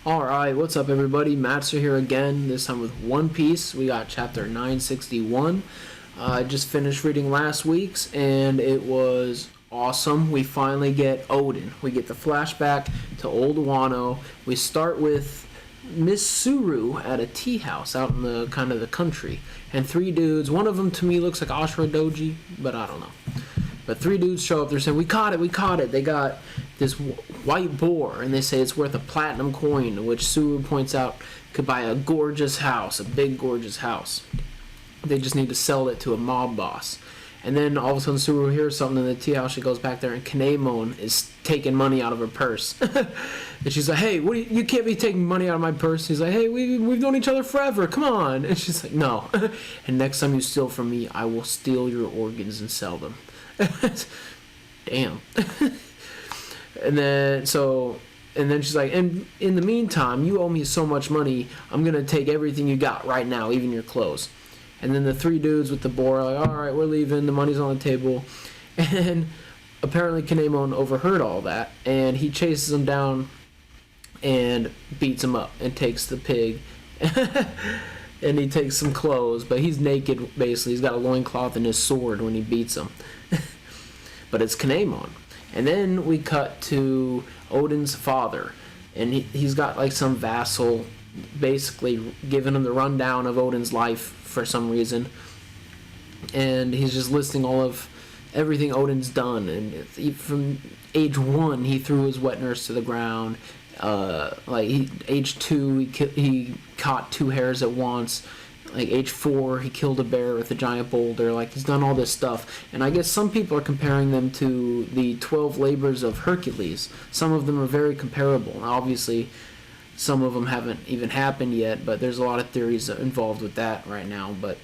Alright, what's up everybody? Matzer here again, this time with One Piece. We got chapter 961. I just finished reading last week's and it was awesome. We finally get Oden. We get the flashback to Old Wano. We start with Miss Suru at a tea house out in the kind of the country. And three dudes, one of them to me looks like Ashura Doji, but I don't know. But three dudes show up, they're saying, we caught it. They got this white boar, and they say it's worth a platinum coin, which Suru points out could buy a gorgeous house, a big gorgeous house. They just need to sell it to a mob boss. And then all of a sudden Suru hears something in the tea house. She goes back there, and Kinemon is taking money out of her purse. And she's like, hey, you can't be taking money out of my purse. He's like, hey, we've known each other forever, come on. And she's like, no. And next time you steal from me, I will steal your organs and sell them. Damn. And then she's like, and in the meantime, you owe me so much money, I'm gonna take everything you got right now, even your clothes. And then the three dudes with the boar are like, alright, we're leaving, the money's on the table. And apparently Kinemon overheard all that, and he chases them down and beats him up and takes the pig. And he takes some clothes, but he's naked basically. He's got a loincloth and his sword when he beats him. But it's Kinemon. And then we cut to Oden's father, and he's got like some vassal basically giving him the rundown of Oden's life for some reason. And he's just listing all of everything Oden's done. And from age 1, he threw his wet nurse to the ground. Age 2, he caught 2 hares at once. Like age 4, he killed a bear with a giant boulder. Like, he's done all this stuff. And I guess some people are comparing them to the 12 labors of Hercules. Some of them are very comparable. Obviously, some of them haven't even happened yet, but there's a lot of theories involved with that right now. But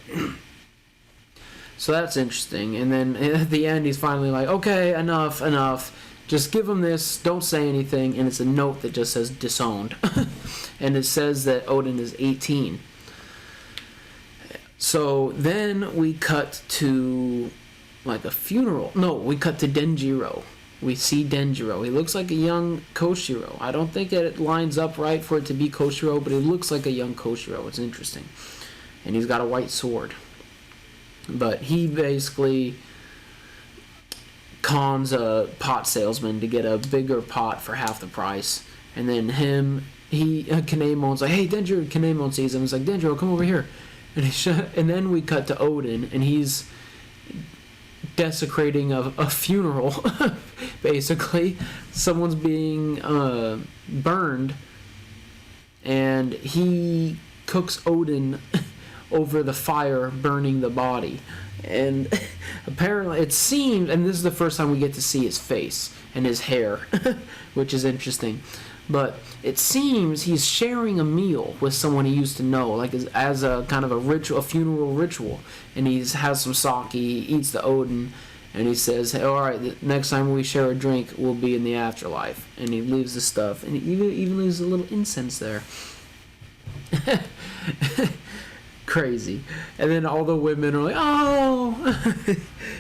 so that's interesting. And then at the end, he's finally like, okay, enough. Just give him this, don't say anything. And it's a note that just says disowned. And it says that Oden is 18. So then we cut to like a funeral. No, we cut to Denjiro. We see Denjiro. He looks like a young Koshiro. I don't think it lines up right for it to be Koshiro, but it looks like a young Koshiro. It's interesting. And he's got a white sword. But he basically cons a pot salesman to get a bigger pot for half the price. And then Kinemon's like, hey, Denjiro. Kinemon sees him. He's like, Denjiro, come over here. And then we cut to Oden, and he's desecrating a funeral, basically. Someone's being burned, and he cooks Oden over the fire, burning the body. And apparently, it seems, and this is the first time we get to see his face and his hair, which is interesting. But it seems he's sharing a meal with someone he used to know, like as a kind of a ritual, a funeral ritual. And he has some sake, he eats the Oden, and he says, hey, all right, the next time we share a drink, we'll be in the afterlife. And he leaves the stuff, and he even leaves a little incense there. Crazy. And then all the women are like, oh!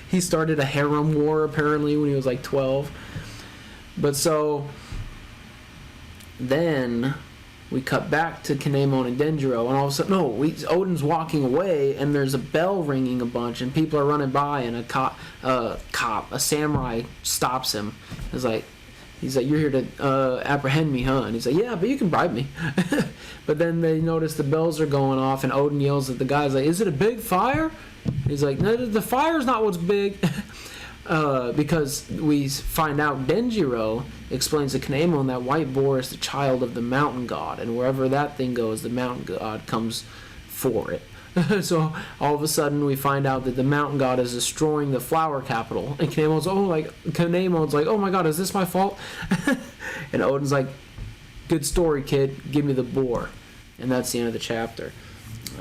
He started a harem war, apparently, when he was like 12. But so then we cut back to Kinemon and Denjiro, and all of a sudden, Oden's walking away, and there's a bell ringing a bunch, and people are running by, and a samurai stops him. He's like, you're here to apprehend me, huh? And he's like, yeah, but you can bribe me. But then they notice the bells are going off, and Oden yells at the guys, like, is it a big fire? He's like, no, the fire's not what's big. Because we find out Denjiro explains to Kinemon that white boar is the child of the mountain god, and wherever that thing goes, the mountain god comes for it. So all of a sudden we find out that the mountain god is destroying the flower capital, and Kinemon's like, oh my god, is this my fault? And Oden's like, good story, kid, give me the boar. And that's the end of the chapter.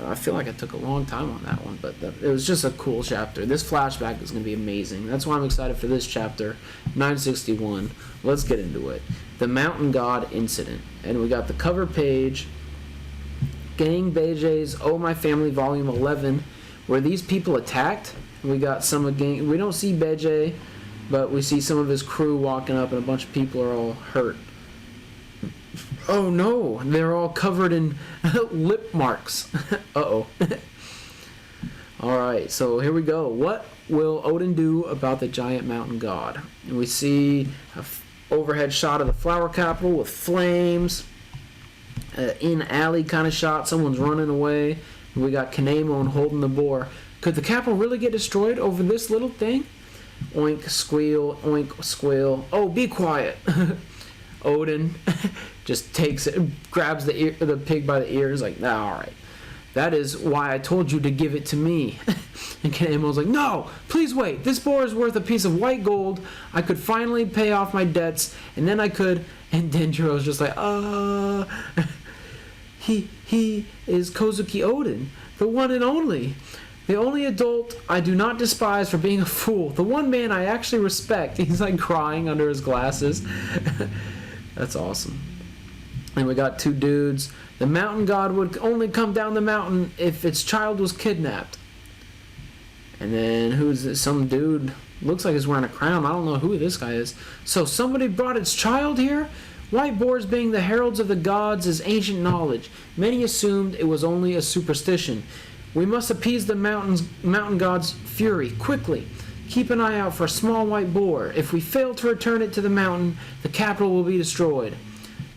I feel like I took a long time on that one, but it was just a cool chapter. This flashback is going to be amazing. That's why I'm excited for this chapter, 961. Let's get into it. The Mountain God Incident. And we got the cover page, Gang Beijei's Oh My Family Volume 11, where these people attacked. We got some of Gang. We don't see Beijei, but we see some of his crew walking up, and a bunch of people are all hurt. Oh no, they're all covered in lip marks. Uh-oh. Alright, so here we go. What will Odin do about the giant mountain god? And we see an overhead shot of the flower capital with flames. In alley kind of shot. Someone's running away. And we got Kinemon holding the boar. Could the capital really get destroyed over this little thing? Oink, squeal, oink, squeal. Oh, be quiet. Odin just takes it, grabs the pig by the ears, like, nah, alright. That is why I told you to give it to me. And Kinemon's like, no, please wait. This boar is worth a piece of white gold. I could finally pay off my debts, and then I could... And Denjiro's just like, He is Kozuki Odin, the one and only. The only adult I do not despise for being a fool. The one man I actually respect. He's like crying under his glasses. That's awesome. And we got two dudes. The mountain god would only come down the mountain if its child was kidnapped. And then who's this? Some dude. Looks like he's wearing a crown. I don't know who this guy is. So somebody brought its child here? White boars being the heralds of the gods is ancient knowledge. Many assumed it was only a superstition. We must appease the mountain god's fury quickly. Keep an eye out for a small white boar. If we fail to return it to the mountain, the capital will be destroyed.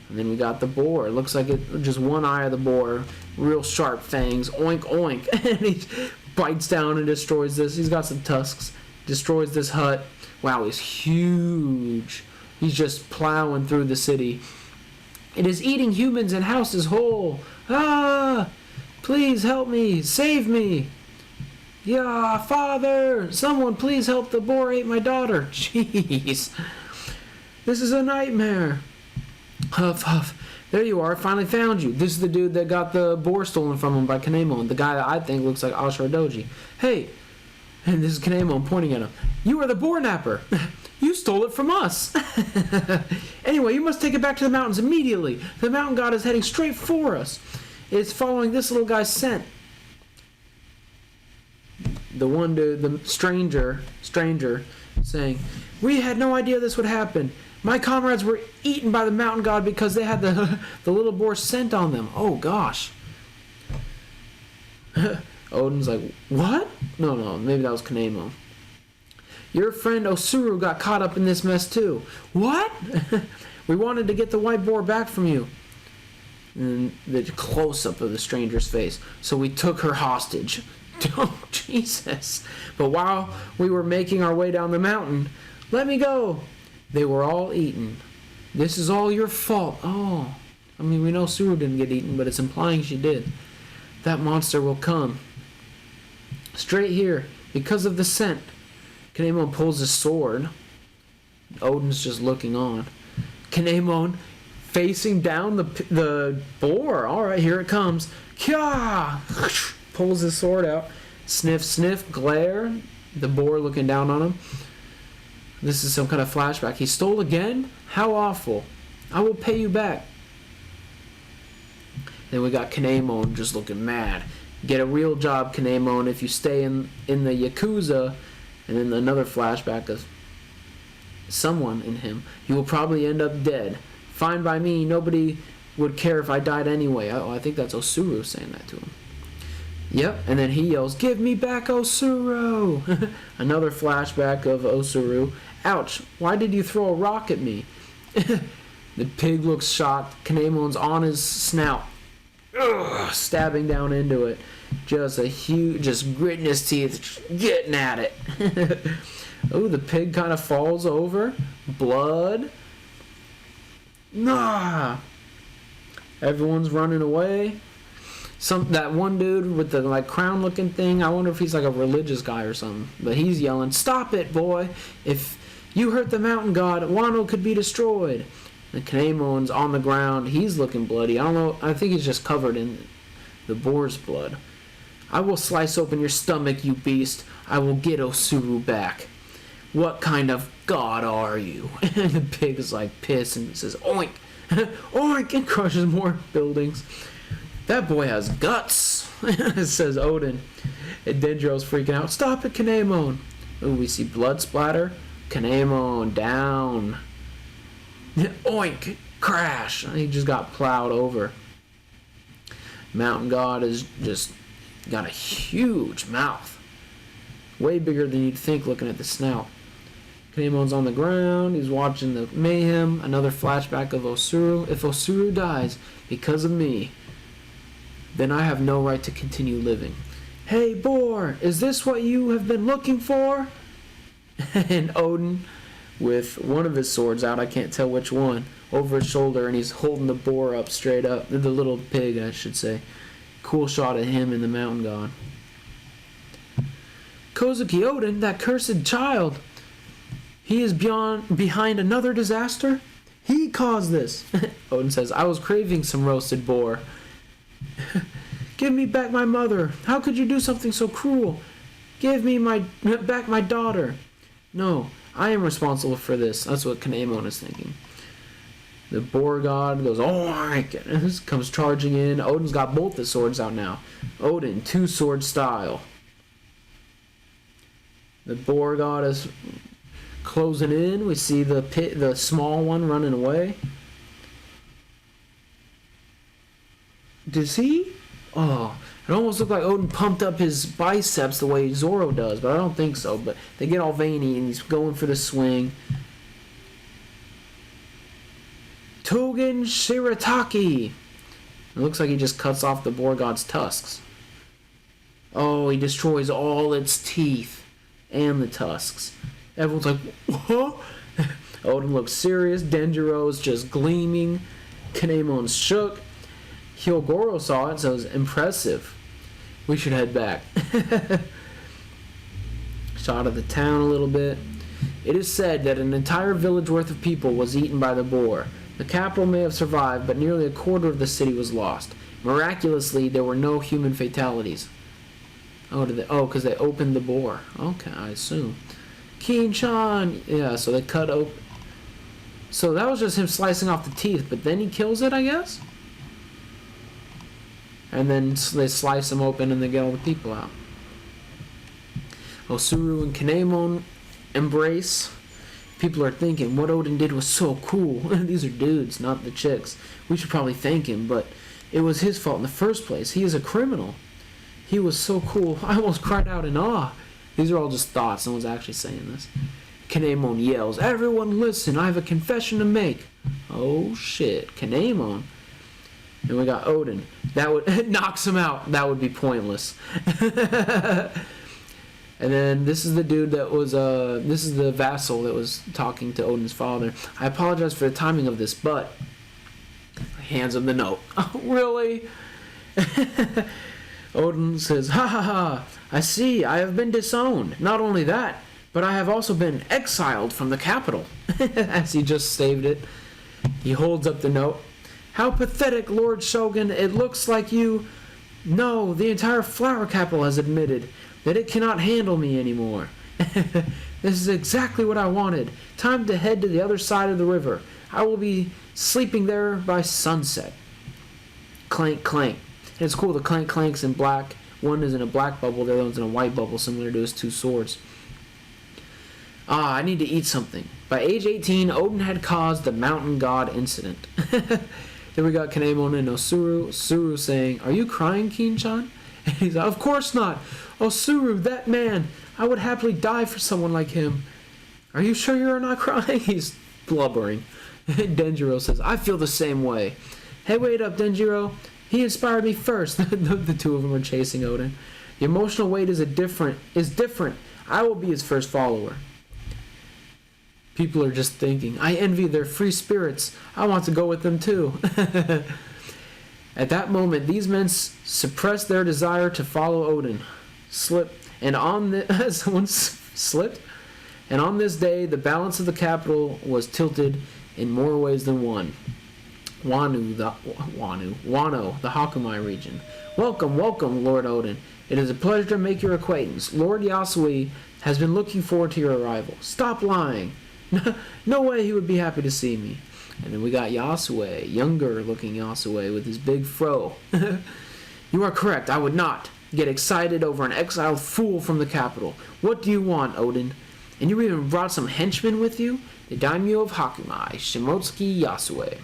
And then we got the boar. It looks like just one eye of the boar. Real sharp fangs. Oink, oink. And he bites down and destroys this. He's got some tusks. Destroys this hut. Wow, he's huge. He's just plowing through the city. It is eating humans and houses whole. Ah! Please help me. Save me. Yeah, father. Someone please help. The boar ate my daughter. Jeez. This is a nightmare. Huff, huff. There you are. I finally found you. This is the dude that got the boar stolen from him by Kinemon. The guy that I think looks like Ashura Doji. Hey. And this is Kinemon pointing at him. You are the boar napper. You stole it from us. Anyway, you must take it back to the mountains immediately. The mountain god is heading straight for us. It is following this little guy's scent. The one dude, the stranger, saying, we had no idea this would happen. My comrades were eaten by the mountain god because they had the little boar scent on them. Oh, gosh. Odin's like, what? No, maybe that was Kinemon. Your friend Osuru got caught up in this mess too. What? We wanted to get the white boar back from you. And the close-up of the stranger's face. So we took her hostage. Oh, Jesus. But while we were making our way down the mountain, let me go. They were all eaten. This is all your fault. Oh. I mean, we know Suru didn't get eaten, but it's implying she did. That monster will come. Straight here, because of the scent. Kinemon pulls his sword. Odin's just looking on. Kinemon facing down the boar. Alright, here it comes. Kya! Pulls his sword out. Sniff, sniff, glare. The boar looking down on him. This is some kind of flashback. He stole again? How awful. I will pay you back. Then we got Kinemon just looking mad. Get a real job, Kinemon. If you stay in the Yakuza, and then another flashback of someone in him, you will probably end up dead. Fine by me. Nobody would care if I died anyway. Oh, I think that's Osuru saying that to him. Yep, and then he yells, give me back Osuru! Another flashback of Osuru. Ouch, why did you throw a rock at me? The pig looks shocked. Kinemon's on his snout. Ugh, stabbing down into it. Just gritting his teeth, getting at it. Oh, the pig kind of falls over. Blood. Nah. Everyone's running away. That one dude with the crown looking thing, I wonder if he's like a religious guy or something. But he's yelling, stop it, boy. If you hurt the mountain god, Wano could be destroyed. The Kinemon's on the ground. He's looking bloody. I don't know. I think he's just covered in the boar's blood. I will slice open your stomach, you beast. I will get Osuru back. What kind of god are you? And the pig is like pissed and says, oink. Oink, and crushes more buildings. That boy has guts, says Oden. And Denjiro's freaking out. Stop it, Kinemon. Ooh, we see blood splatter. Kinemon down. Oink! Crash! He just got plowed over. Mountain God is just got a huge mouth. Way bigger than you'd think looking at the snout. Kinemon's on the ground. He's watching the mayhem. Another flashback of Osuru. If Osuru dies because of me, then I have no right to continue living. Hey, Boar, is this what you have been looking for? And Oden, with one of his swords out, I can't tell which one, over his shoulder, and he's holding the boar up straight up. The little pig, I should say. Cool shot of him and the Mountain God. Kozuki Oden, that cursed child. He is behind another disaster? He caused this. Oden says, I was craving some roasted boar. Give me back my mother. How could you do something so cruel? Give me back my daughter. No, I am responsible for this. That's what Kinemon is thinking. The Boar God goes, oh my goodness, comes charging in. Oden's got both the swords out now. Oden, two-sword style. The Boar God is closing in. We see the small one running away. Does he? Oh, it almost looked like Oden pumped up his biceps the way Zoro does, but I don't think so. But they get all veiny, and he's going for the swing. Togen Shirataki. It looks like he just cuts off the Boar God's tusks. Oh, he destroys all its teeth and the tusks. Everyone's like, what? Oden looks serious. Denjiro's just gleaming. Kinemon's shook. Hyogoro saw it, so it was impressive. We should head back. Shot of the town a little bit. It is said that an entire village worth of people was eaten by the boar. The capital may have survived, but nearly a quarter of the city was lost. Miraculously, there were no human fatalities. Oh, because they opened the boar. Okay, I assume. Kiin-chan! Yeah, so they cut open. So that was just him slicing off the teeth, but then he kills it, I guess? And then they slice them open and they get all the people out. Osuru and Kinemon embrace. People are thinking, what Oden did was so cool. These are dudes, not the chicks. We should probably thank him, but it was his fault in the first place. He is a criminal. He was so cool. I almost cried out in awe. These are all just thoughts. No one's actually saying this. Kinemon yells, everyone listen, I have a confession to make. Oh shit, Kinemon. And we got Oden. That would knocks him out. That would be pointless. And then this is the dude that was this is the vassal that was talking to Oden's father. I apologize for the timing of this, but hands him the note. Oh, really? Oden says, ha ha ha, I see, I have been disowned. Not only that, but I have also been exiled from the capital. As he just saved it. He holds up the note. How pathetic, Lord Shogun. It looks like you... No, the entire flower capital has admitted that it cannot handle me anymore. This is exactly what I wanted. Time to head to the other side of the river. I will be sleeping there by sunset. Clank, clank. And it's cool, the clank clanks in black. One is in a black bubble, the other one's in a white bubble, similar to his two swords. Ah, I need to eat something. By age 18, Oden had caused the Mountain God incident. Then we got Kinemon and Osuru. Osuru saying, are you crying, Kiin-chan? And he's like, of course not. Osuru, that man. I would happily die for someone like him. Are you sure you're not crying? He's blubbering. And Denjiro says, I feel the same way. Hey, wait up, Denjiro. He inspired me first. The two of them are chasing Oden. The emotional weight is different. I will be his first follower. People are just thinking, I envy their free spirits. I want to go with them too. At that moment, these men suppressed their desire to follow Oden. And on this day, the balance of the capital was tilted in more ways than one. Wano, the Hakumai region. Welcome, welcome, Lord Oden. It is a pleasure to make your acquaintance. Lord Yasuie has been looking forward to your arrival. Stop lying. No way he would be happy to see me. And then we got Yasuie, younger looking Yasuie with his big fro. You are correct, I would not get excited over an exiled fool from the capital. What do you want, Oden? And you even brought some henchmen with you? The daimyo of Hakumai, Shimotsuki Yasuie.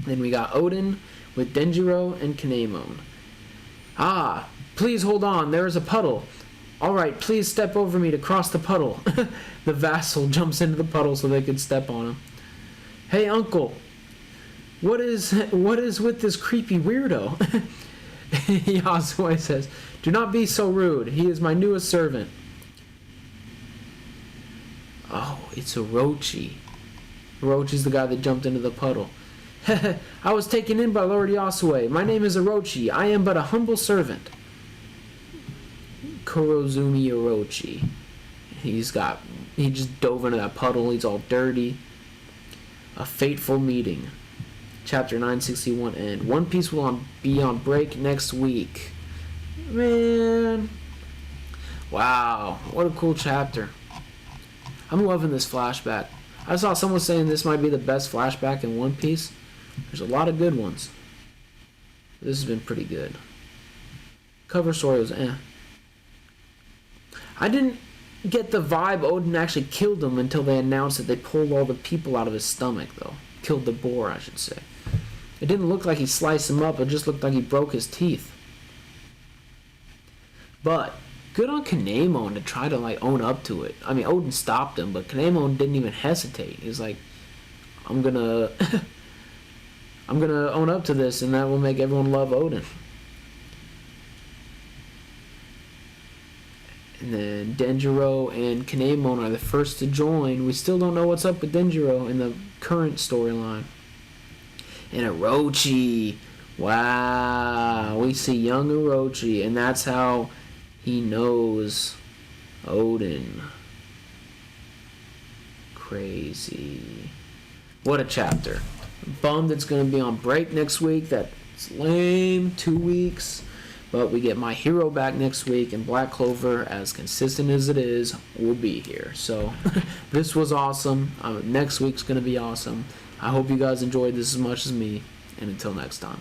Then we got Oden with Denjiro and Kinemon. Ah, please hold on, there is a puddle. Alright, please step over me to cross the puddle. The vassal jumps into the puddle so they can step on him. Hey, uncle, what is with this creepy weirdo? Yasuie says, do not be so rude. He is my newest servant. Oh, it's Orochi. Orochi's the guy that jumped into the puddle. I was taken in by Lord Yasuie. My name is Orochi. I am but a humble servant. Kurozumi Orochi. He just dove into that puddle. He's all dirty. A fateful meeting. Chapter 961 end. One Piece will be on break next week. Man. Wow. What a cool chapter. I'm loving this flashback. I saw someone saying this might be the best flashback in One Piece. There's a lot of good ones. This has been pretty good. Cover story was I didn't get the vibe Oden actually killed him until they announced that they pulled all the people out of his stomach, though. Killed the boar, I should say. It didn't look like he sliced him up. It just looked like he broke his teeth. But good on Kinemon to try to own up to it. I mean, Oden stopped him, but Kinemon didn't even hesitate. He's like, I'm gonna I'm gonna own up to this, and that will make everyone love Oden. And then Denjiro and Kinemon are the first to join. We still don't know what's up with Denjiro in the current storyline. And Orochi. Wow. We see young Orochi, and that's how he knows Oden. Crazy. What a chapter. Bummed it's going to be on break next week. That's lame. 2 weeks. But we get My Hero back next week, and Black Clover, as consistent as it is, will be here. So this was awesome. Next week's going to be awesome. I hope you guys enjoyed this as much as me, and until next time.